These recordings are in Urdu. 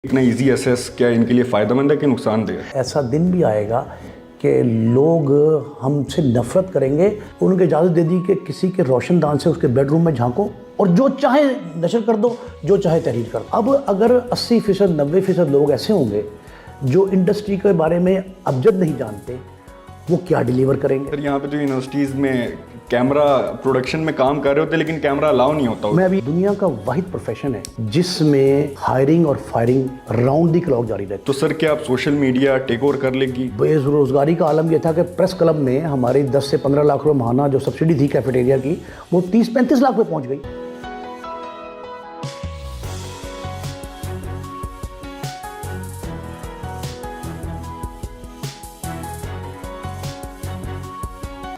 اتنا ایزی ایسیس کیا ان کے لیے فائدہ مند ہے کہ نقصان دہ ہے؟ ایسا دن بھی آئے گا کہ لوگ ہم سے نفرت کریں گے، ان کو اجازت دے دی کہ کسی کے روشن دان سے اس کے بیڈ روم میں جھانکو اور جو چاہے نشر کر دو، جو چاہے تحریر کر دو۔ اب اگر 80% 90% لوگ ایسے ہوں گے جو انڈسٹری کے بارے میں ابجد نہیں جانتے، وہ کیا ڈیلیور کریں گے؟ سر یہاں پہ جو یونیورسٹیز میں کیمرہ پروڈکشن میں کام کر رہے ہوتے لیکن کیمرہ الاؤ نہیں ہوتا۔ میں ابھی دنیا کا واحد پروفیشن ہے جس میں ہائرنگ اور فائرنگ راؤنڈ دی کلاک جاری رہتی۔ تو سر کیا آپ سوشل میڈیا ٹیک اوور کر لے گی؟ بے روزگاری کا عالم یہ تھا کہ پریس کلب میں ہماری 10 سے 15 لاکھ روپے ماہانہ جو سبسڈی تھی کیفیٹیریا کی، وہ 30-35 لاکھ پہ پہنچ گئی۔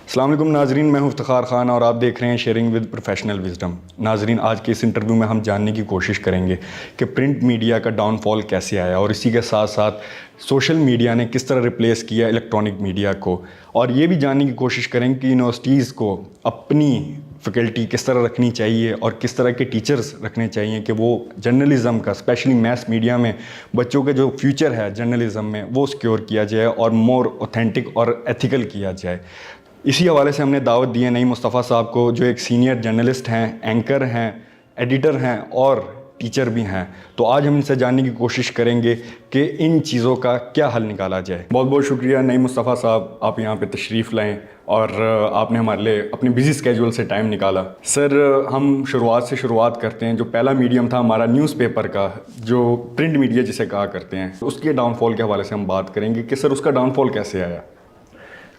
السلام علیکم ناظرین، میں ہوں افتخار خان اور آپ دیکھ رہے ہیں شیئرنگ ود پروفیشنل وزڈم۔ ناظرین، آج کے اس انٹرویو میں ہم جاننے کی کوشش کریں گے کہ پرنٹ میڈیا کا ڈاؤن فال کیسے آیا اور اسی کے ساتھ ساتھ سوشل میڈیا نے کس طرح ریپلیس کیا الیکٹرانک میڈیا کو، اور یہ بھی جاننے کی کوشش کریں کہ یونیورسٹیز کو اپنی فیکلٹی کس طرح رکھنی چاہیے اور کس طرح کے ٹیچرز رکھنے چاہیے کہ وہ جرنلزم کا، اسپیشلی میس میڈیا میں بچوں کا جو فیوچر ہے جرنلزم میں، وہ سیکیور کیا جائے اور مور اوتھینٹک اور ایتھیکل کیا جائے۔ اسی حوالے سے ہم نے دعوت دی ہے نعیم مصطفیٰ صاحب کو، جو ایک سینئر جرنلسٹ ہیں، اینکر ہیں، ایڈیٹر ہیں اور ٹیچر بھی ہیں۔ تو آج ہم ان سے جاننے کی کوشش کریں گے کہ ان چیزوں کا کیا حل نکالا جائے۔ بہت بہت شکریہ نعیم مصطفیٰ صاحب، آپ یہاں پہ تشریف لائیں اور آپ نے ہمارے لیے اپنے بزی اسکیجول سے ٹائم نکالا۔ سر ہم شروعات کرتے ہیں۔ جو پہلا میڈیم تھا ہمارا نیوز پیپر کا، جو پرنٹ میڈیا جسے کہا کرتے ہیں، اس کے ڈاؤن فال کے حوالے سے ہم بات کریں گے کہ سر اس کا ڈاؤن فال کیسے آیا؟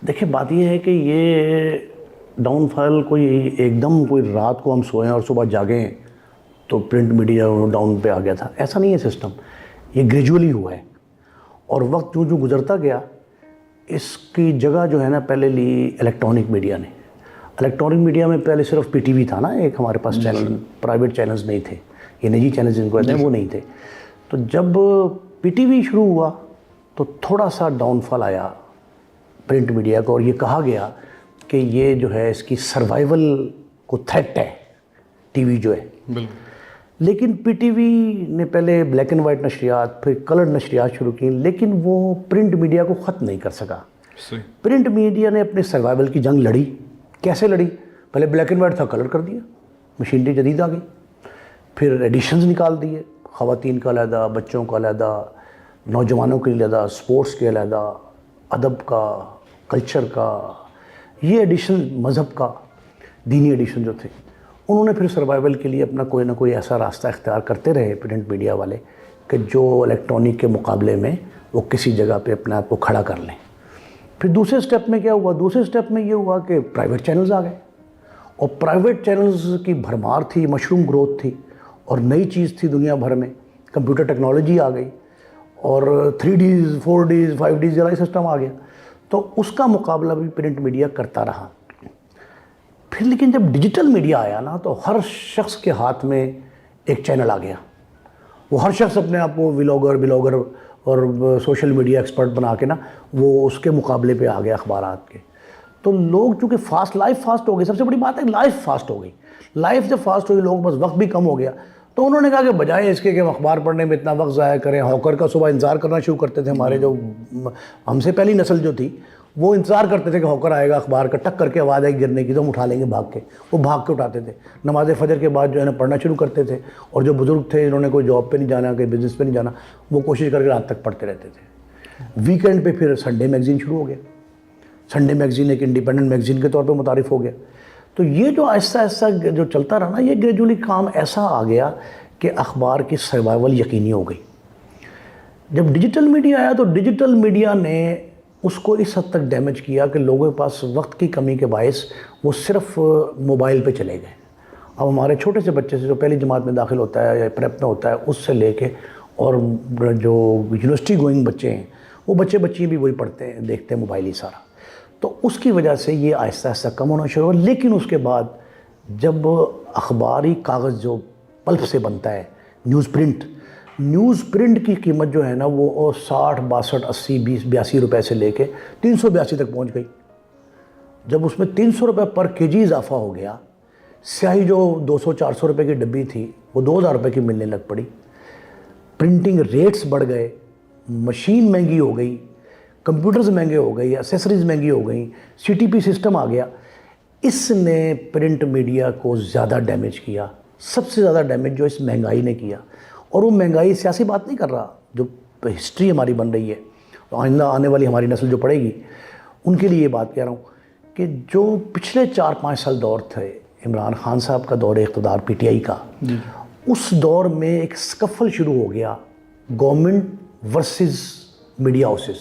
دیکھیں، بات یہ ہے کہ یہ ڈاؤن فال کوئی ایک دم کوئی رات کو ہم سوئیں اور صبح جاگیں تو پرنٹ میڈیا ڈاؤن پہ آ گیا تھا، ایسا نہیں ہے سسٹم۔ یہ گریجولی ہوا ہے اور وقت جو گزرتا گیا، اس کی جگہ جو ہے نا پہلے لی الیکٹرانک میڈیا نے۔ الیکٹرانک میڈیا میں پہلے صرف پی ٹی وی تھا نا، ایک ہمارے پاس چینل، پرائیویٹ چینلز نہیں تھے، یہ نجی چینلز جن کو کہتے ہیں وہ نہیں تھے۔ تو جب پی ٹی وی شروع ہوا تو تھوڑا سا ڈاؤن فال آیا پرنٹ میڈیا کو، اور یہ کہا گیا کہ یہ جو ہے اس کی سروائیول کو تھریٹ ہے ٹی وی جو ہے۔ بالکل۔ لیکن پی ٹی وی نے پہلے بلیک اینڈ وائٹ نشریات، پھر کلرڈ نشریات شروع کی، لیکن وہ پرنٹ میڈیا کو ختم نہیں کر سکا۔ پرنٹ میڈیا نے اپنے سروائیول کی جنگ لڑی۔ کیسے لڑی؟ پہلے بلیک اینڈ وائٹ تھا، کلر کر دیا، مشینری جدید آ گئی، پھر ایڈیشنز نکال دیے، خواتین کا علیحدہ، بچوں کا علیحدہ، نوجوانوں کے علیحدہ، سپورٹس کے علیحدہ، ادب کا، کلچر کا، یہ ایڈیشن، مذہب کا، دینی ایڈیشن جو تھے، انہوں نے پھر سروائیول کے لیے اپنا کوئی نہ کوئی ایسا راستہ اختیار کرتے رہے پرنٹ میڈیا والے کہ جو الیکٹرانک کے مقابلے میں وہ کسی جگہ پہ اپنے آپ کو کھڑا کر لیں۔ پھر دوسرے سٹیپ میں کیا ہوا؟ دوسرے سٹیپ میں یہ ہوا کہ پرائیویٹ چینلز آ گئے، اور پرائیویٹ چینلز کی بھرمار تھی، مشروم گروتھ تھی، اور نئی چیز تھی دنیا بھر میں، کمپیوٹر ٹیکنالوجی آ گئی اور 3Ds 4Ds 5Ds جرائے سسٹم آ گیا، تو اس کا مقابلہ بھی پرنٹ میڈیا کرتا رہا۔ پھر لیکن جب ڈیجیٹل میڈیا آیا نا، تو ہر شخص کے ہاتھ میں ایک چینل آ گیا۔ وہ ہر شخص اپنے آپ کو بلاگر اور سوشل میڈیا ایکسپرٹ بنا کے نا، وہ اس کے مقابلے پہ آ گیا اخبارات کے۔ تو لوگ چونکہ لائف فاسٹ ہو گئی، سب سے بڑی بات ہے لائف فاسٹ ہو گئی۔ لائف جب فاسٹ ہوئی، لوگوں بس وقت بھی کم ہو گیا، تو انہوں نے کہا کہ بجائے اس کے کہ ہم اخبار پڑھنے میں اتنا وقت ضائع کریں، ہاکر کا صبح انتظار کرنا شروع کرتے تھے۔ ہمارے جو ہم سے پہلی نسل جو تھی، وہ انتظار کرتے تھے کہ ہاکر آئے گا، اخبار کا ٹک کر کے آواز آئے گرنے کی تو ہم اٹھا لیں گے بھاگ کے۔ وہ بھاگ کے اٹھاتے تھے، نماز فجر کے بعد جو ہے نا پڑھنا شروع کرتے تھے، اور جو بزرگ تھے جنہوں نے کوئی جاب پہ نہیں جانا، کوئی بزنس پہ نہیں جانا، وہ کوشش کر کے رات تک پڑھتے رہتے تھے۔ ویکینڈ پہ پھر سنڈے میگزین شروع ہو گیا۔ سنڈے میگزین ایک انڈیپینڈنٹ میگزین کے طور پہ متعارف ہو گیا۔ تو یہ جو آہستہ آہستہ جو چلتا رہا نا، یہ گریجولی کام ایسا آ گیا کہ اخبار کی سروائیول یقینی ہو گئی۔ جب ڈیجیٹل میڈیا آیا تو ڈیجیٹل میڈیا نے اس کو اس حد تک ڈیمیج کیا کہ لوگوں کے پاس وقت کی کمی کے باعث وہ صرف موبائل پہ چلے گئے۔ اب ہمارے چھوٹے سے بچے سے جو پہلی جماعت میں داخل ہوتا ہے یا پریپ میں ہوتا ہے، اس سے لے کے اور جو یونیورسٹی گوئنگ بچے ہیں، وہ بچے بھی وہی پڑھتے ہیں، دیکھتے ہیں موبائل ہی سارا۔ تو اس کی وجہ سے یہ آہستہ آہستہ کم ہونا شروع ہوا۔ لیکن اس کے بعد جب اخباری کاغذ جو پلپ سے بنتا ہے، نیوز پرنٹ کی قیمت جو ہے نا، وہ 60 62 80 20 82 روپے سے لے کے 382 تک پہنچ گئی۔ جب اس میں 300 روپے پر کے جی اضافہ ہو گیا، سیاہی جو 200 400 روپے کی ڈبی تھی وہ 2000 روپے کی ملنے لگ پڑی۔ پرنٹنگ ریٹس بڑھ گئے, مشین مہنگی ہو گئی, کمپیوٹرز مہنگے ہو گئی, ایسیسریز مہنگی ہو گئیں, CTP سسٹم آ گیا. اس نے پرنٹ میڈیا کو زیادہ ڈیمیج کیا. سب سے زیادہ ڈیمیج جو اس مہنگائی نے کیا, اور وہ مہنگائی سیاسی بات نہیں کر رہا, جو ہسٹری ہماری بن رہی ہے, آئندہ آنے والی ہماری نسل جو پڑھے گی ان کے لیے یہ بات کہہ رہا ہوں کہ جو پچھلے 4-5 سال دور تھے عمران خان صاحب کا دور اقتدار PTI کا, اس دور میں ایک سکفل شروع ہو گیا گورنمنٹ ورسز میڈیا ہاؤسز.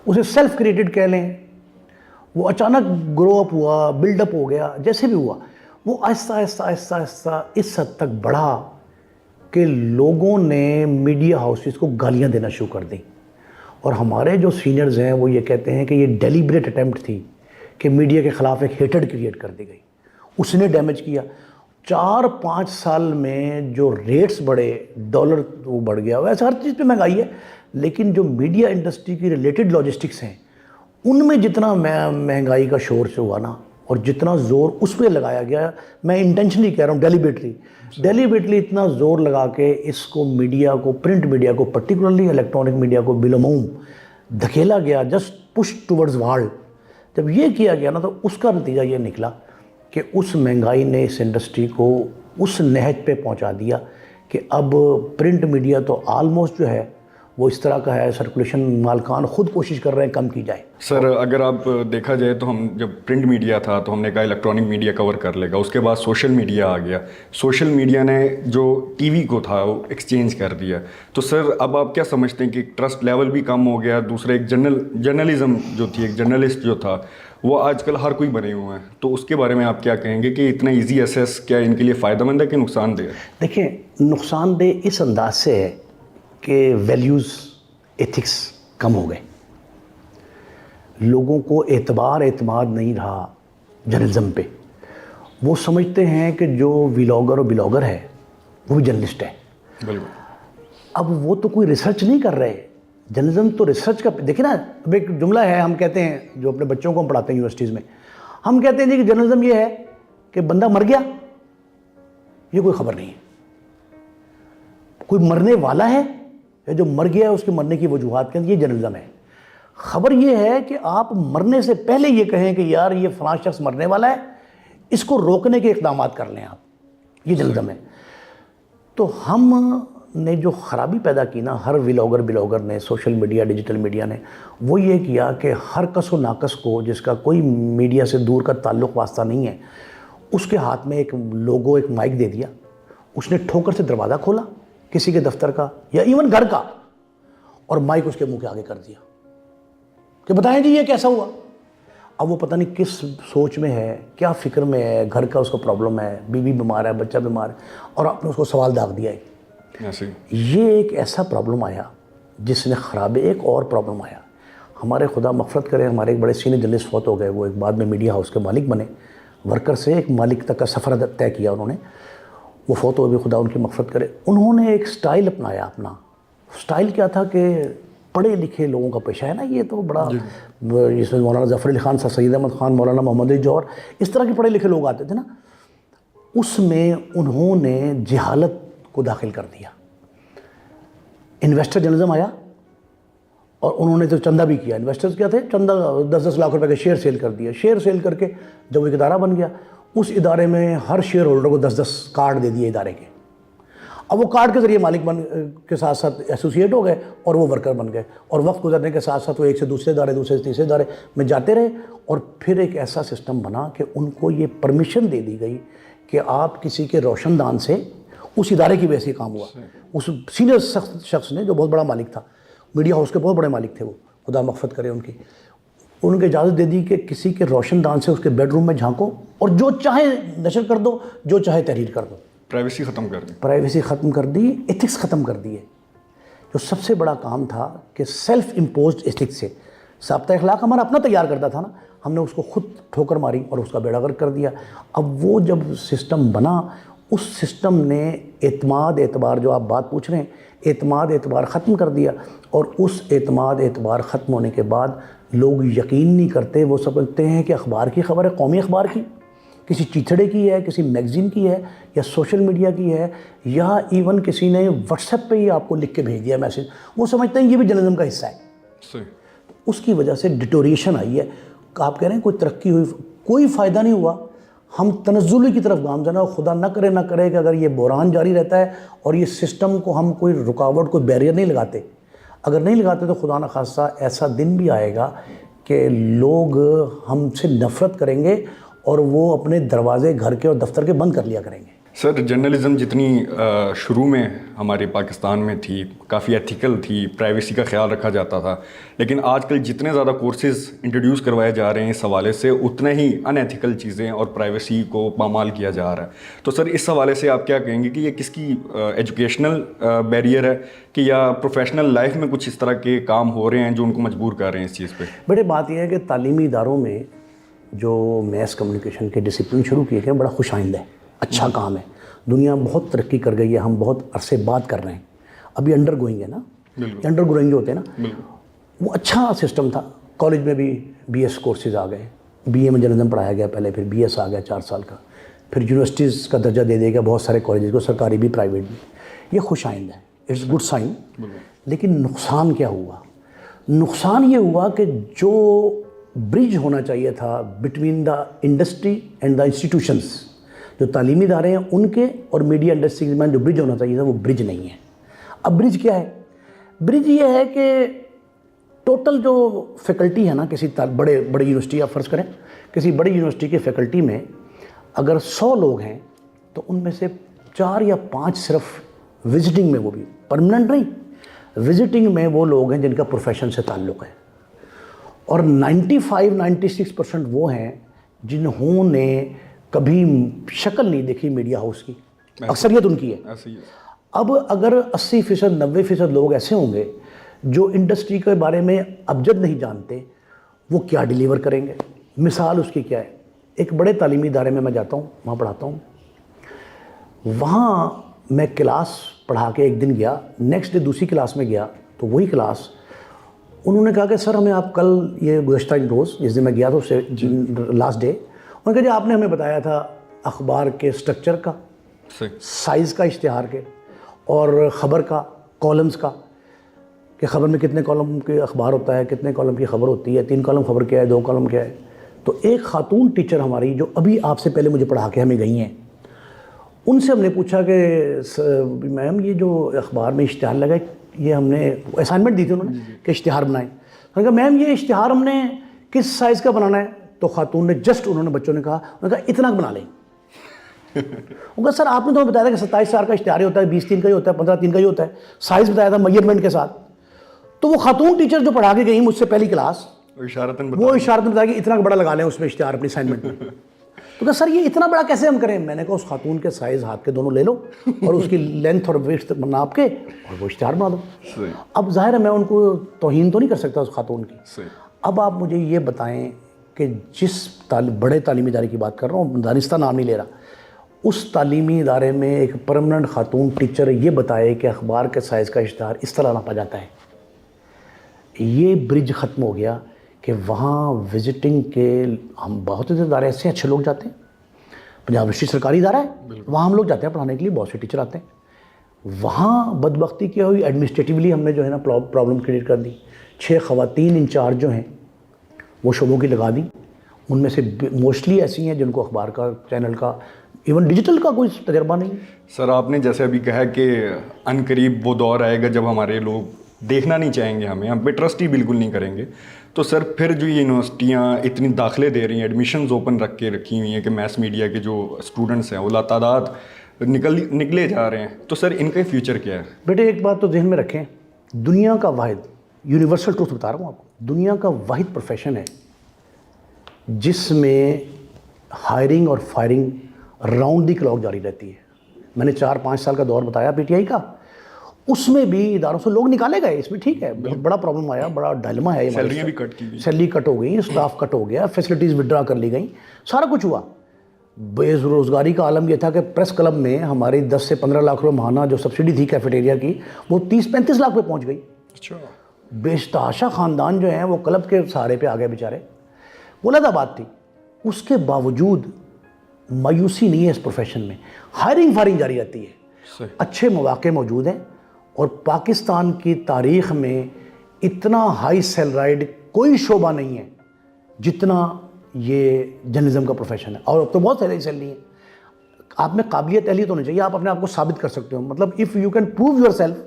اسے سیلف کریٹڈ کہہ لیں, وہ اچانک گرو اپ ہوا, بلڈ اپ ہو گیا, جیسے بھی ہوا وہ آہستہ آہستہ آہستہ آہستہ اس حد تک بڑھا کہ لوگوں نے میڈیا ہاؤسز کو گالیاں دینا شروع کر دیں. اور ہمارے جو سینئرز ہیں وہ یہ کہتے ہیں کہ یہ ڈیلیبریٹ اٹیمپٹ تھی کہ میڈیا کے خلاف ایک ہیٹڈ کریٹ کر دی گئی. اس نے ڈیمیج کیا. 4-5 سال میں جو ریٹس بڑھے, ڈالر وہ بڑھ گیا, ویسے ہر چیز پہ مہنگائی ہے, لیکن جو میڈیا انڈسٹری کی ریلیٹڈ لاجسٹکس ہیں ان میں جتنا مہنگائی کا شور سے ہوا نا, اور جتنا زور اس پہ لگایا گیا, میں انٹینشنلی کہہ رہا ہوں ڈیلیبریٹلی اتنا زور لگا کے اس کو میڈیا کو, پرنٹ میڈیا کو, پرٹیکولرلی الیکٹرانک میڈیا کو بالعموم دھکیلا گیا, جسٹ پش ٹورڈز وال. جب یہ کیا گیا نا تو اس کا نتیجہ یہ نکلا کہ اس مہنگائی نے اس انڈسٹری کو اس نہج پہ پہنچا دیا کہ اب پرنٹ میڈیا تو آلموسٹ جو ہے وہ اس طرح کا ہے, سرکولیشن مالکان خود کوشش کر رہے ہیں کم کی جائے. سر اگر آپ دیکھا جائے تو ہم جب پرنٹ میڈیا تھا تو ہم نے کہا الیکٹرانک میڈیا کور کر لے گا, اس کے بعد سوشل میڈیا آ گیا, سوشل میڈیا نے جو TV کو تھا وہ ایکسچینج کر دیا. تو سر اب آپ کیا سمجھتے ہیں کہ ٹرسٹ لیول بھی کم ہو گیا, دوسرا ایک جرنلزم جو تھی, ایک جرنلسٹ جو تھا وہ آج کل ہر کوئی بنے ہوئے ہیں, تو اس کے بارے میں آپ کیا کہیں گے کہ اتنا ایزی ایسیس کیا ان کے لیے فائدہ مند ہے کہ نقصان دہ ہے؟ دیکھیں, نقصان دہ اس انداز سے ہے کہ ویلیوز, ایتھکس کم ہو گئے. لوگوں کو اعتماد نہیں رہا جرنلزم پہ. وہ سمجھتے ہیں کہ جو بلاگر ہے وہ بھی جرنلسٹ ہے. بالکل. اب وہ تو کوئی ریسرچ نہیں کر رہے. جرنلزم تو ریسرچ کا, دیکھیں نا, اب ایک جملہ ہے ہم کہتے ہیں جو اپنے بچوں کو ہم پڑھاتے ہیں یونیورسٹیز میں, ہم کہتے ہیں جی کہ جرنلزم یہ ہے کہ بندہ مر گیا, یہ کوئی خبر نہیں ہے. کوئی مرنے والا ہے, جو مر گیا ہے اس کے مرنے کی وجوہات کے, یہ جرنلزم ہے. خبر یہ ہے کہ آپ مرنے سے پہلے یہ کہیں کہ یار یہ فلاں شخص مرنے والا ہے, اس کو روکنے کے اقدامات کر لیں آپ, یہ جرنلزم ہے. تو ہم نے جو خرابی پیدا کی نا ہر بلاگر نے, سوشل میڈیا, ڈیجیٹل میڈیا نے, وہ یہ کیا کہ ہر کس و ناقص کو جس کا کوئی میڈیا سے دور کا تعلق واسطہ نہیں ہے, اس کے ہاتھ میں ایک لوگو, ایک مائک دے دیا. اس نے ٹھوکر سے دروازہ کھولا کسی کے دفتر کا یا ایون گھر کا, اور مائک اس کے منہ کے آگے کر دیا کہ بتائیں جی یہ کیسا ہوا. اب وہ پتہ نہیں کس سوچ میں ہے, کیا فکر میں ہے, گھر کا اس کو پرابلم ہے, بیوی بیمار ہے, بچہ بیمار ہے, اور آپ نے اس کو سوال داغ دیا ہے. یہ ایک ایسا پرابلم آیا جس نے خرابے. ایک اور پرابلم آیا, ہمارے خدا مغفرت کرے, ہمارے ایک بڑے سینئر جرنلسٹ فوت ہو گئے, وہ ایک بعد میں میڈیا ہاؤس کے مالک بنے, ورکر سے ایک مالک تک کا سفر طے کیا انہوں نے. وہ فوت ہو گئے, خدا ان کی مغفرت کرے. انہوں نے ایک سٹائل اپنایا اپنا. سٹائل کیا تھا کہ پڑھے لکھے لوگوں کا پیشہ ہے نا یہ تو بڑا, جس میں مولانا ظفر علی خان صاحب, سید احمد خان, مولانا محمد علی جوہر, اس طرح کے پڑھے لکھے لوگ آتے تھے نا, اس میں انہوں نے جہالت کو داخل کر دیا. انویسٹر جرنلزم آیا اور انہوں نے تو چندہ بھی کیا. انویسٹرز کیا تھے, چندہ 10-10 لاکھ روپے کے شیئر سیل کر دیا. شیئر سیل کر کے جب ایک ادارہ بن گیا, اس ادارے میں ہر شیئر ہولڈر کو 10-10 کارڈ دے دیے ادارے کے. اب وہ کارڈ کے ذریعے مالک کے ساتھ ساتھ ایسوسیٹ ہو گئے اور وہ ورکر بن گئے, اور وقت گزرنے کے ساتھ ساتھ وہ ایک سے دوسرے ادارے, دوسرے سے تیسرے ادارے میں جاتے رہے. اور پھر ایک ایسا سسٹم بنا کہ ان کو یہ پرمیشن دے دی گئی کہ آپ کسی کے روشن دان سے, اس ادارے کی وجہ سے کام ہوا. اس سینئر شخص نے, جو بہت بڑا مالک تھا, میڈیا ہاؤس کے بہت بڑے مالک تھے وہ, خدا مغفرت کرے ان کی, ان کو اجازت دے دی کہ کسی کے روشن دان سے اس کے بیڈ روم میں جھانکو اور جو چاہے نشر کر دو, جو چاہے تحریر کر دو. پرائیویسی ختم کر دی. پرائیویسی ختم کر دی, ایتھکس ختم کر دیے. جو سب سے بڑا کام تھا کہ سیلف امپوزڈ ایتھکس سے, ضابطہ اخلاق ہمارا اپنا تیار کرتا تھا نا, ہم نے اس کو خود ٹھوکر ماری اور اس کا بیڑا غرق کر دیا. اب وہ جب سسٹم بنا, اس سسٹم نے اعتبار جو آپ بات پوچھ رہے ہیں, اعتبار ختم کر دیا. اور اس اعتبار ختم ہونے کے بعد لوگ یقین نہیں کرتے, وہ سمجھتے ہیں کہ اخبار کی خبر ہے, قومی اخبار کی, کسی چیتھڑے کی ہے, کسی میگزین کی ہے, یا سوشل میڈیا کی ہے, یا ایون کسی نے واٹس ایپ پہ ہی آپ کو لکھ کے بھیج دیا میسیج, وہ سمجھتے ہیں یہ بھی جرنلزم کا حصہ ہے. اس کی وجہ سے ڈیٹوریشن آئی ہے. آپ کہہ رہے ہیں کوئی ترقی ہوئی, کوئی فائدہ نہیں ہوا. ہم تنزلی کی طرف گامزن ہیں, اور خدا نہ کرے کہ اگر یہ بحران جاری رہتا ہے اور یہ سسٹم کو ہم کوئی رکاوٹ, کوئی بیریئر نہیں لگاتے, اگر نہیں لگاتے تو خدا نخواستہ ایسا دن بھی آئے گا کہ لوگ ہم سے نفرت کریں گے اور وہ اپنے دروازے گھر کے اور دفتر کے بند کر لیا کریں گے. سر جرنلزم جتنی شروع میں ہمارے پاکستان میں تھی, کافی ایتھیکل تھی, پرائیویسی کا خیال رکھا جاتا تھا, لیکن آج کل جتنے زیادہ کورسز انٹروڈیوس کروائے جا رہے ہیں اس حوالے سے, اتنے ہی ان ایتھیکل چیزیں اور پرائیویسی کو پامال کیا جا رہا ہے. تو سر اس حوالے سے آپ کیا کہیں گے کہ یہ کس کی ایجوکیشنل بیریئر ہے, کہ یا پروفیشنل لائف میں کچھ اس طرح کے کام ہو رہے ہیں جو ان کو مجبور کر رہے ہیں اس چیز پہ؟ بڑے بات یہ ہے کہ تعلیمی اداروں میں جو میس کمیونیکیشن کے ڈسپلن شروع کیے گئے بڑا خوش آئندہ ہے, اچھا کام ہے. دنیا بہت ترقی کر گئی ہے, ہم بہت عرصے بات کر رہے ہیں. ابھی انڈر گوئنگ ہے نا, انڈر گروئنگ جو ہوتے ہیں نا, وہ اچھا سسٹم تھا. کالج میں بھی بی ایس کورسز آ گئے, بی اے میں جرنلزم پڑھایا گیا پہلے, پھر بی ایس آ گیا 4 سال کا, پھر یونیورسٹیز کا درجہ دے دے گا بہت سارے کالجز کو, سرکاری بھی پرائیویٹ بھی. یہ خوش آئندہ ہے, اٹس گڈ سائن. لیکن نقصان کیا ہوا؟ نقصان یہ ہوا کہ جو برج ہونا چاہیے تھا between the industry and the institutions, جو تعلیمی ادارے ہیں ان کے اور میڈیا انڈسٹری کے درمیان جو برج ہونا چاہیے تھا وہ برج نہیں ہے. اب برج کیا ہے؟ برج یہ ہے کہ ٹوٹل جو فیکلٹی ہے نا کسی بڑے یونیورسٹی, آپ فرض کریں کسی بڑی یونیورسٹی کے فیکلٹی میں اگر 100 لوگ ہیں تو ان میں سے 4 یا 5 صرف وزٹنگ میں, وہ بھی پرماننٹ نہیں, وزٹنگ میں وہ لوگ ہیں جن کا پروفیشن سے تعلق ہے, اور 95-96% وہ ہیں جنہوں نے کبھی شکل نہیں دیکھی میڈیا ہاؤس کی, اکثریت ان کی ہے. اب اگر 80%, 90% لوگ ایسے ہوں گے جو انڈسٹری کے بارے میں ابجد نہیں جانتے, وہ کیا ڈیلیور کریں گے؟ مثال اس کی کیا ہے, ایک بڑے تعلیمی ادارے میں جاتا ہوں, وہاں پڑھاتا ہوں, وہاں میں کلاس پڑھا کے ایک دن گیا, نیکسٹ ڈے دوسری کلاس میں گیا تو وہی کلاس, انہوں نے کہا کہ سر ہمیں آپ کل, یہ گزشتہ روز جس دن میں گیا تھا اس سے لاسٹ ڈے, انہوں نے کہا جی آپ نے ہمیں بتایا تھا اخبار کے سٹرکچر کا, سائز کا اشتہار کے, اور خبر کا, کالمز کا, کہ خبر میں کتنے کالم کے اخبار ہوتا ہے, کتنے کالم کی خبر ہوتی ہے, 3 کالم خبر کیا ہے, 2 کالم کیا ہے. تو ایک خاتون ٹیچر ہماری جو ابھی آپ سے پہلے مجھے پڑھا کے ہمیں گئی ہیں, ان سے ہم نے پوچھا کہ میم یہ جو اخبار میں اشتہار لگا ہے, یہ ہم نے اسائنمنٹ دی تھی انہوں نے کہ اشتہار بنائیں. انہوں نے کہا میم یہ اشتہار ہم نے کس سائز کا بنانا ہے؟ تو خاتون نے جسٹ, انہوں نے بچوں نے کہا, انہوں نے کہا اتنا بنا لیں. وہ کہا سر آپ نے تو ہمیں بتایا تھا کہ 27 4 کا اشتہار ہوتا ہے, 20 3 کا ہی ہوتا ہے, 15 3 کا ہی ہوتا ہے, سائز بتایا تھا میجرمنٹ کے ساتھ. تو وہ خاتون ٹیچر جو پڑھا کے گئی مجھ سے پہلی کلاس, وہ اشارتاً بتایا کہ اتنا بڑا لگا لیں اس میں اشتہار اپنی اسائنمنٹ میں. تو کہا سر یہ اتنا بڑا کیسے ہم کریں؟ میں نے کہا اس خاتون کے سائز ہاتھ کے دونوں لے لو اور اس کی لینتھ اور ویڈتھ ناپ کے اور وہ اشتہار بنا دو. اب ظاہر ہے میں ان کو توہین تو نہیں کر سکتا اس خاتون کی. اب آپ مجھے یہ بتائیں کہ جس بڑے تعلیمی ادارے کی بات کر رہا ہوں, دانستہ نام نہیں لے رہا, اس تعلیمی ادارے میں ایک پرماننٹ خاتون ٹیچر یہ بتائے کہ اخبار کے سائز کا اشتہار اس طرح ناپا جاتا ہے. یہ برج ختم ہو گیا کہ وہاں وزٹنگ کے ہم بہت سے ادارے ایسے اچھے لوگ جاتے ہیں. پنجاب یونیورسٹی سرکاری ادارہ ہے, وہاں ہم لوگ جاتے ہیں پڑھانے کے لیے, بہت سے ٹیچر آتے ہیں. وہاں بدبختی کیا ہوئی, ایڈمنسٹریٹیولی ہم نے جو ہے نا پرابلم کریٹ کر دی. 6 خواتین انچارج جو ہیں وہ شعبوں کی لگا دیں, ان میں سے موسٹلی ایسی ہیں جن کو اخبار کا, چینل کا, ایون ڈیجیٹل کا کوئی تجربہ نہیں. سر آپ نے جیسے ابھی کہا کہ ان قریب وہ دور آئے گا جب ہمارے لوگ دیکھنا نہیں چاہیں گے, ہم پہ ٹرسٹ ہی بالکل نہیں کریں گے. تو سر پھر جو یہ یونیورسٹیاں اتنی داخلے دے رہی ہیں, ایڈمیشنز اوپن رکھی ہوئی ہیں کہ میس میڈیا کے جو اسٹوڈنٹس ہیں وہ لاتعداد نکلے جا رہے ہیں, تو سر ان کا فیوچر کیا ہے؟ بیٹے ایک بات تو ذہن میں رکھیں, دنیا کا واحد یونیورسل ٹروتھ بتا رہا ہوں آپ کو, دنیا کا واحد پروفیشن ہے جس میں ہائرنگ اور فائرنگ راؤنڈ دی کلاک جاری رہتی ہے. میں نے 4-5 سال کا دور بتایا پی ٹی آئی کا, اس میں بھی اداروں سے لوگ نکالے گئے, اس میں ٹھیک ہے بہت بڑا پرابلم آیا, بڑا ڈائلما ہے, سیلریاں بھی کٹ کی گئی, سیلری کٹ ہو گئی, اسٹاف کٹ ہو گیا, فیسلٹیز وڈرا کر لی گئیں, سارا کچھ ہوا. بے روزگاری کا عالم یہ تھا کہ پریس کلب میں ہماری 10 سے 15 لاکھ روپے ماہانہ جو سبسڈی تھی کیفیٹیریا کی وہ 30-35 لاکھ پہ پہنچ گئی. اچھا, بے تحاشا خاندان جو ہیں وہ کلب کے سہارے پہ آ گئے بیچارے. وہ علیحدہ بات تھی. اس کے باوجود مایوسی نہیں ہے اس پروفیشن میں. ہائرنگ فائرنگ جاری رہتی ہے, اچھے مواقع موجود ہیں, اور پاکستان کی تاریخ میں اتنا ہائی سیلرائڈ کوئی شعبہ نہیں ہے جتنا یہ جرنلزم کا پروفیشن ہے. اور اب تو بہت سیلری نہیں ہے. آپ میں قابلیت اہلیت ہونی چاہیے, آپ اپنے آپ کو ثابت کر سکتے ہو. مطلب if you can prove your self,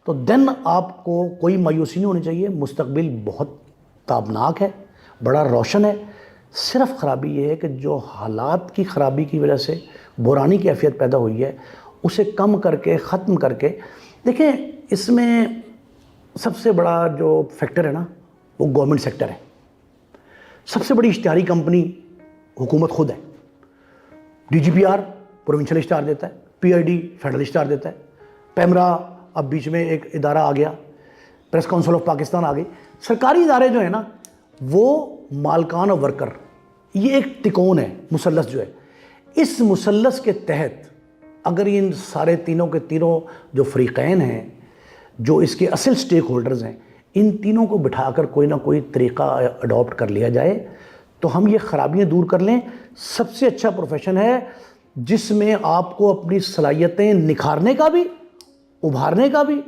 تو دین آپ کو کوئی مایوسی نہیں ہونی چاہیے. مستقبل بہت تابناک ہے, بڑا روشن ہے. صرف خرابی یہ ہے کہ جو حالات کی خرابی کی وجہ سے بحرانی کیفیت پیدا ہوئی ہے, اسے کم کر کے, ختم کر کے. دیکھیں, اس میں سب سے بڑا جو فیکٹر ہے نا, وہ گورنمنٹ سیکٹر ہے. سب سے بڑی اشتہاری کمپنی حکومت خود ہے. D G P R provincial اشتہار دیتا ہے, پی آئی ڈی فیڈرل اشتہار دیتا ہے, پیمرا اب بیچ میں ایک ادارہ آ گیا, پریس کونسل آف پاکستان آ گئی. سرکاری ادارے جو ہیں نا, وہ مالکان اور ورکر, یہ ایک تکون ہے, مثلث جو ہے. اس مثلث کے تحت اگر ان سارے تینوں کے تینوں جو فریقین ہیں, جو اس کے اصل سٹیک ہولڈرز ہیں, ان تینوں کو بٹھا کر کوئی نہ کوئی طریقہ اڈاپٹ کر لیا جائے تو ہم یہ خرابیاں دور کر لیں. سب سے اچھا پروفیشن ہے جس میں آپ کو اپنی صلاحیتیں نکھارنے کا بھی, ابھارنے کا بھی,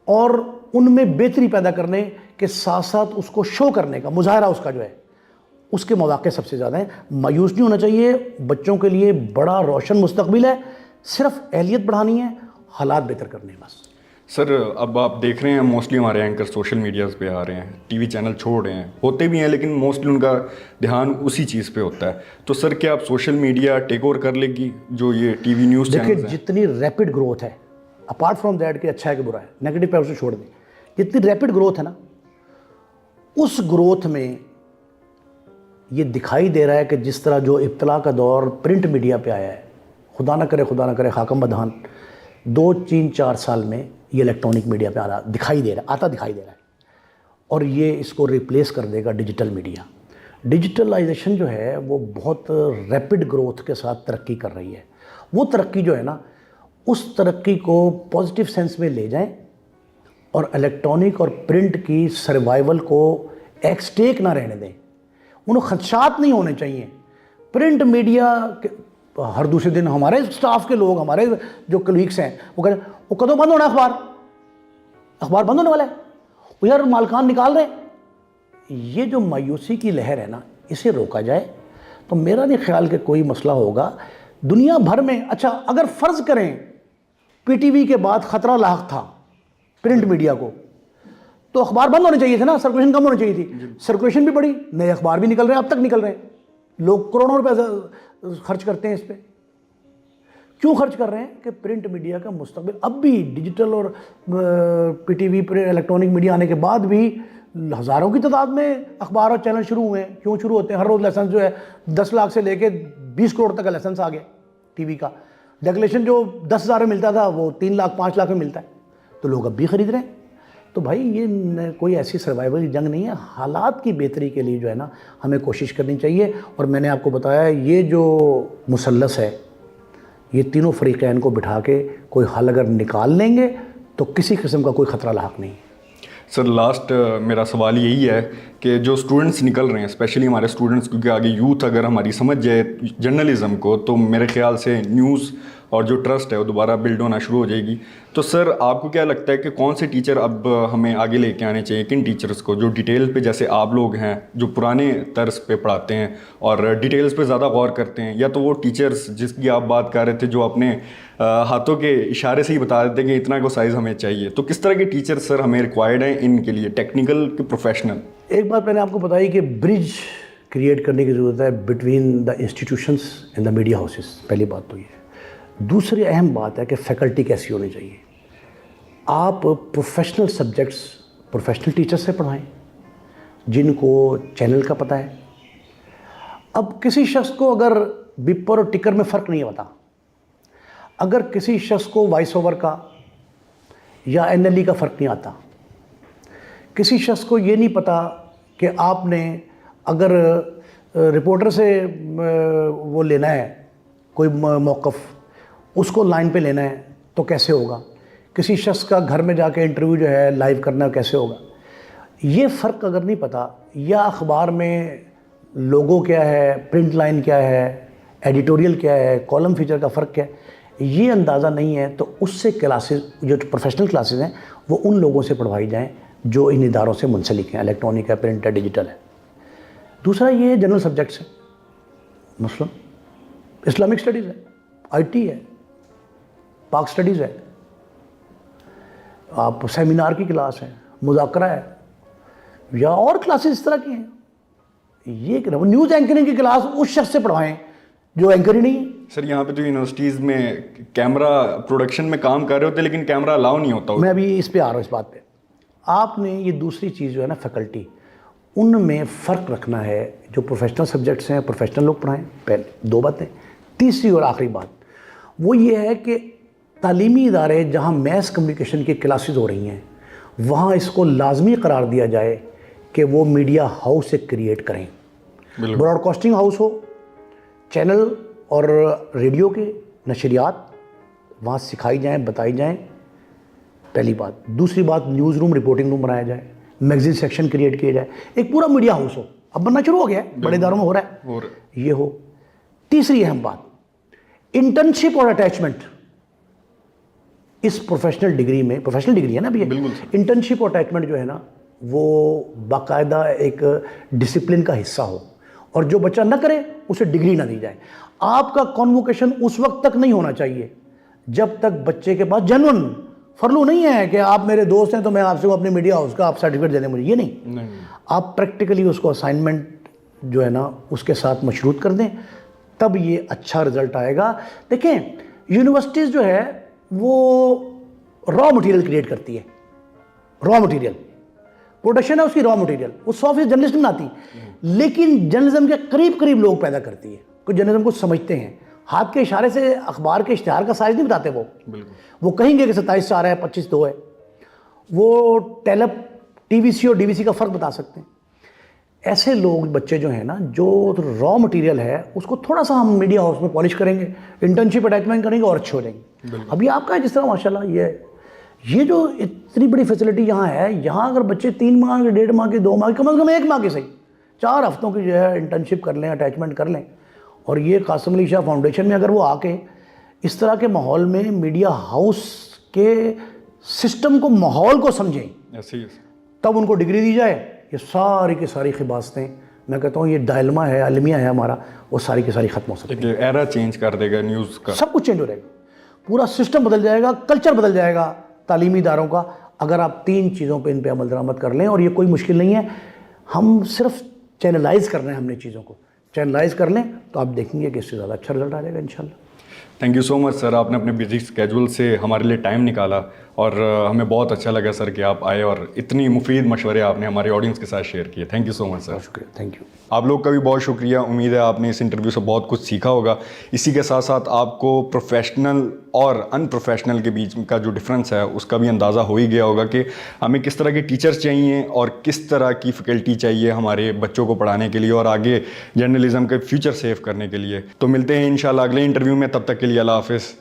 اور ان میں بہتری پیدا کرنے کے ساتھ ساتھ اس کو شو کرنے کا, مظاہرہ اس کا جو ہے, اس کے مواقع سب سے زیادہ ہیں. مایوس نہیں ہونا چاہیے. بچوں کے لیے بڑا روشن مستقبل ہے. صرف اہلیت بڑھانی ہے, حالات بہتر کرنے ہیں بس. سر, اب آپ دیکھ رہے ہیں موسٹلی ہمارے اینکر سوشل میڈیاز پہ آ رہے ہیں, ٹی وی چینل چھوڑ رہے ہیں, ہوتے بھی ہیں لیکن موسٹلی ان کا دھیان اسی چیز پہ ہوتا ہے. تو سر, کیا آپ سوشل میڈیا ٹیک اوور کر لے گی جو یہ ٹی وی نیوز چینلز ہیں؟ دیکھیں, جتنی ریپڈ گروتھ ہے, اپارٹ فرام دیٹ کہ اچھا ہے کہ برا ہے, نیگیٹو پہ اسے چھوڑ دیں, جتنی ریپڈ گروتھ ہے نا, اس گروتھ میں یہ دکھائی دے رہا ہے کہ جس طرح جو ابتلا کا دور پرنٹ میڈیا پہ آیا ہے, خدا نہ کرے خاکم بدہان, 2-3-4 سال میں یہ الیکٹرانک میڈیا پہ آتا دکھائی دے رہا ہے, اور یہ اس کو ریپلیس کر دے گا ڈیجیٹل میڈیا. ڈیجیٹلائزیشن جو ہے وہ بہت ریپڈ گروتھ کے ساتھ ترقی کر رہی ہے. وہ ترقی جو ہے نا, اس ترقی کو پازیٹیو سینس میں لے جائیں, اور الیکٹرانک اور پرنٹ کی سروائیول کو ایک سٹیک نہ رہنے دیں. انہوں خدشات نہیں ہونے چاہیے. پرنٹ میڈیا ہر دوسرے دن ہمارے سٹاف کے لوگ, ہمارے جو کلیگس ہیں, وہ کہتے ہیں وہ کدوں بند ہونا, اخبار بند ہونے والا ہے, وہ یار مالکان نکال رہے ہیں. یہ جو مایوسی کی لہر ہے نا, اسے روکا جائے تو میرا نہیں خیال کہ کوئی مسئلہ ہوگا دنیا بھر میں. اچھا, اگر فرض کریں پی ٹی وی کے بعد خطرہ لاحق تھا پرنٹ میڈیا کو, تو اخبار بند ہونے چاہیے تھے نا, سرکولیشن کم ہونی چاہیے تھی. سرکولیشن بھی بڑی, نئے اخبار بھی نکل رہے ہیں, اب تک نکل رہے ہیں. لوگ کروڑوں روپے خرچ کرتے ہیں اس پہ. کیوں خرچ کر رہے ہیں؟ کہ پرنٹ میڈیا کا مستقبل اب بھی ڈیجیٹل اور پی ٹی وی پر الیکٹرانک میڈیا آنے کے بعد بھی ہزاروں کی تعداد میں اخبار اور چینل شروع ہوئے ہیں. کیوں شروع ہوتے ہیں؟ ہر روز لائسنس جو ہے 10 لاکھ سے لے کے 20 کروڑ تک کا لائسنس آ گیا ٹی وی کا. ڈیکلیشن جو 10,000 میں ملتا تھا وہ 3 لاکھ 5 لاکھ میں ملتا ہے, تو لوگ اب بھی خرید رہے ہیں. تو بھائی یہ کوئی ایسی سروائیول کی جنگ نہیں ہے. حالات کی بہتری کے لیے جو ہے نا ہمیں کوشش کرنی چاہیے. اور میں نے آپ کو بتایا, یہ جو مثلث ہے, یہ تینوں فریقین کو بٹھا کے کوئی حل اگر نکال لیں گے تو کسی قسم کا کوئی خطرہ لاحق نہیں. سر, لاسٹ میرا سوال یہی ہے کہ جو اسٹوڈنٹس نکل رہے ہیں, اسپیشلی ہمارے اسٹوڈنٹس, کیونکہ آگے یوتھ اگر ہماری سمجھ جائے جرنلزم کو, تو میرے خیال سے نیوز اور جو ٹرسٹ ہے وہ دوبارہ بلڈ ہونا شروع ہو جائے گی. تو سر, آپ کو کیا لگتا ہے کہ کون سے ٹیچر اب ہمیں آگے لے کے آنے چاہیے؟ کن ٹیچرز کو جو ڈیٹیل پہ, جیسے آپ لوگ ہیں جو پرانے طرز پہ پڑھاتے ہیں اور ڈیٹیلز پہ زیادہ غور کرتے ہیں, یا تو وہ ٹیچرز جس کی آپ بات کر رہے تھے جو اپنے ہاتھوں کے اشارے سے ہی بتا دیتے ہیں کہ اتنا کو سائز ہمیں چاہیے, تو کس طرح کے ٹیچر سر ہمیں ریکوائرڈ ہیں ان کے لیے, ٹیکنیکل کہ پروفیشنل؟ ایک بات میں نے آپ کو بتائی کہ برج کریٹ کرنے کی ضرورت ہے between the institutions and the media houses. پہلی بات تو یہ ہے. دوسری اہم بات ہے کہ فیکلٹی کیسی ہونی چاہیے. آپ پروفیشنل سبجیکٹس پروفیشنل ٹیچر سے پڑھائیں جن کو چینل کا پتہ ہے. اب کسی شخص کو اگر بپر اور ٹکر میں فرق نہیں پتا, اگر کسی شخص کو وائس اوور کا یا این ایل ای کا فرق نہیں آتا, کسی شخص کو یہ نہیں پتا کہ آپ نے اگر رپورٹر سے وہ لینا ہے کوئی موقف, اس کو لائن پہ لینا ہے تو کیسے ہوگا, کسی شخص کا گھر میں جا کے انٹرویو جو ہے لائیو کرنا کیسے ہوگا, یہ فرق اگر نہیں پتا, یا اخبار میں لوگو کیا ہے, پرنٹ لائن کیا ہے, ایڈیٹوریل کیا ہے, کالم فیچر کا فرق کیا ہے, یہ اندازہ نہیں ہے تو اس سے کلاسز جو پروفیشنل کلاسز ہیں وہ ان لوگوں سے پڑھوائی جائیں جو ان اداروں سے منسلک ہیں, الیکٹرانک ہے, پرنٹ ہے, ڈیجیٹل ہے. دوسرا یہ جنرل سبجیکٹس ہیں, مثلاً اسلامک اسٹڈیز ہے, آئی ٹی ہے, پاک اسٹڈیز ہے, آپ سیمینار کی کلاس ہے, مذاکرہ ہے, یا اور کلاسز اس طرح کی ہیں. یہ کہ نیوز اینکرنگ کی کلاس اس شخص سے پڑھوائیں جو اینکر ہی نہیں ہے. سر یہاں پہ تو یونیورسٹیز میں کیمرہ پروڈکشن میں کام کر رہے ہوتے لیکن کیمرہ الاؤ نہیں ہوتا. میں ابھی اس پہ آ رہا ہوں, اس بات پہ. آپ نے یہ دوسری چیز جو ہے نا فیکلٹی, ان میں فرق رکھنا ہے. جو پروفیشنل سبجیکٹس ہیں پروفیشنل لوگ پڑھائیں, پہلے 2 باتیں. تیسری اور آخری بات وہ یہ ہے کہ تعلیمی ادارے جہاں میس کمیونیکیشن کی کلاسز ہو رہی ہیں وہاں اس کو لازمی قرار دیا جائے کہ وہ میڈیا ہاؤس سے کریٹ کریں. براڈ کاسٹنگ ہاؤس ہو, چینل اور ریڈیو کے نشریات وہاں سکھائی جائیں, بتائی جائیں, پہلی بات. دوسری بات, نیوز روم, رپورٹنگ روم بنایا جائے, میگزین سیکشن کریٹ کیا جائے, ایک پورا میڈیا ہاؤس ہو. اب بننا شروع ہو گیا ہے, بڑے اداروں میں ہو رہا ہے, یہ ہو. تیسری اہم بات, انٹرنشپ اور اٹیچمنٹ اس پروفیشنل ڈگری میں, پروفیشنل ڈگری ہے نا ابھی, انٹرنشپ اور اٹیچمنٹ جو ہے نا وہ باقاعدہ ایک ڈسپلن کا حصہ ہو, اور جو بچہ نہ کرے اسے ڈگری نہ دی جائے. آپ کا کانووکیشن اس وقت تک نہیں ہونا چاہیے جب تک بچے کے پاس جنون فرلو نہیں ہے کہ آپ میرے دوست ہیں تو میں آپ سے اپنے میڈیا ہاؤس کا آپ سرٹیفکیٹ دے دیں مجھے. یہ نہیں, آپ پریکٹیکلی اس کو اسائنمنٹ جو ہے نا اس کے ساتھ مشروط کر دیں, تب یہ اچھا رزلٹ آئے گا. دیکھیں یونیورسٹیز جو ہے وہ را مٹیریل کریٹ کرتی ہے, را مٹیریل پروڈکشن ہے اس کی, را مٹیریل وہ 100% جرنلسٹ نہیں آتی, لیکن جرنلزم کے قریب قریب لوگ پیدا کرتی ہے. کوئی جرنلزم کو سمجھتے ہیں, ہاتھ کے اشارے سے اخبار کے اشتہار کا سائز نہیں بتاتے. وہ کہیں گے کہ 27 4 ہے, 25 2 ہے. وہ ٹیلپ ٹی وی سی اور ڈی وی سی کا فرق بتا سکتے ہیں. ایسے لوگ بچے جو ہیں نا, جو را مٹیریل ہے اس کو تھوڑا سا ہم میڈیا ہاؤس میں پالش کریں گے, انٹرنشپ اٹیچمنٹ کریں گے اور اچھے ہو جائیں گے. ابھی آپ کا ہے جس طرح ماشاءاللہ یہ جو اتنی بڑی فیسلٹی یہاں ہے, یہاں اگر بچے 3 ماہ کے, 1.5 ماہ کے, 2 ماہ کے, کم از کم 1 ماہ کے صحیح 4 ہفتوں کی جو ہے انٹرنشپ کر لیں, اٹیچمنٹ کر لیں, اور یہ قاسم علی شاہ فاؤنڈیشن میں اگر وہ آ کے اس طرح کے ماحول میں میڈیا ہاؤس کے سسٹم کو, ماحول کو سمجھیں, تب ان کو ڈگری دی جائے. یہ ساری کی ساری خباستیں, میں کہتا ہوں یہ ڈائلما ہے, المیہ ہے ہمارا, وہ ساری کی ساری ختم ہو سکتی ہے. ایرا چینج کر دے گا نیوز کا, سب کچھ چینج ہو جائے گا, پورا سسٹم بدل جائے گا, کلچر بدل جائے گا تعلیمی اداروں کا, اگر آپ 3 چیزوں پہ ان پہ عمل درآمد کر لیں. اور یہ کوئی مشکل نہیں ہے, ہم صرف چینلائز کرنا ہے, ہم نے چیزوں کو چینلائز کر لیں تو آپ دیکھیں گے کہ اس سے زیادہ اچھا رزلٹ آ جائے گا انشاءاللہ. تھینک یو سو مچ سر, آپ نے اپنے بزی اسکیجول سے ہمارے لیے ٹائم نکالا, اور ہمیں بہت اچھا لگا سر کہ آپ آئے اور اتنی مفید مشورے آپ نے ہمارے آڈینس کے ساتھ شیئر کیے. تھینک یو سو مچ سر. بہت شکریہ, تھینک یو. آپ لوگ کا بھی بہت شکریہ. امید ہے آپ نے اس انٹرویو سے بہت کچھ سیکھا ہوگا. اسی کے ساتھ ساتھ آپ کو پروفیشنل اور ان پروفیشنل کے بیچ کا جو ڈفرینس ہے اس کا بھی اندازہ ہو ہی گیا ہوگا کہ ہمیں کس طرح کے ٹیچرز چاہیے اور کس طرح کی فیکلٹی چاہیے ہمارے بچوں کو پڑھانے کے لیے اور آگے جرنلزم کے فیوچر سیو کرنے کے لیے. تو ملتے ہیں انشاءاللہ اگلے انٹرویو میں, تب تک کے لیے اللہ حافظ.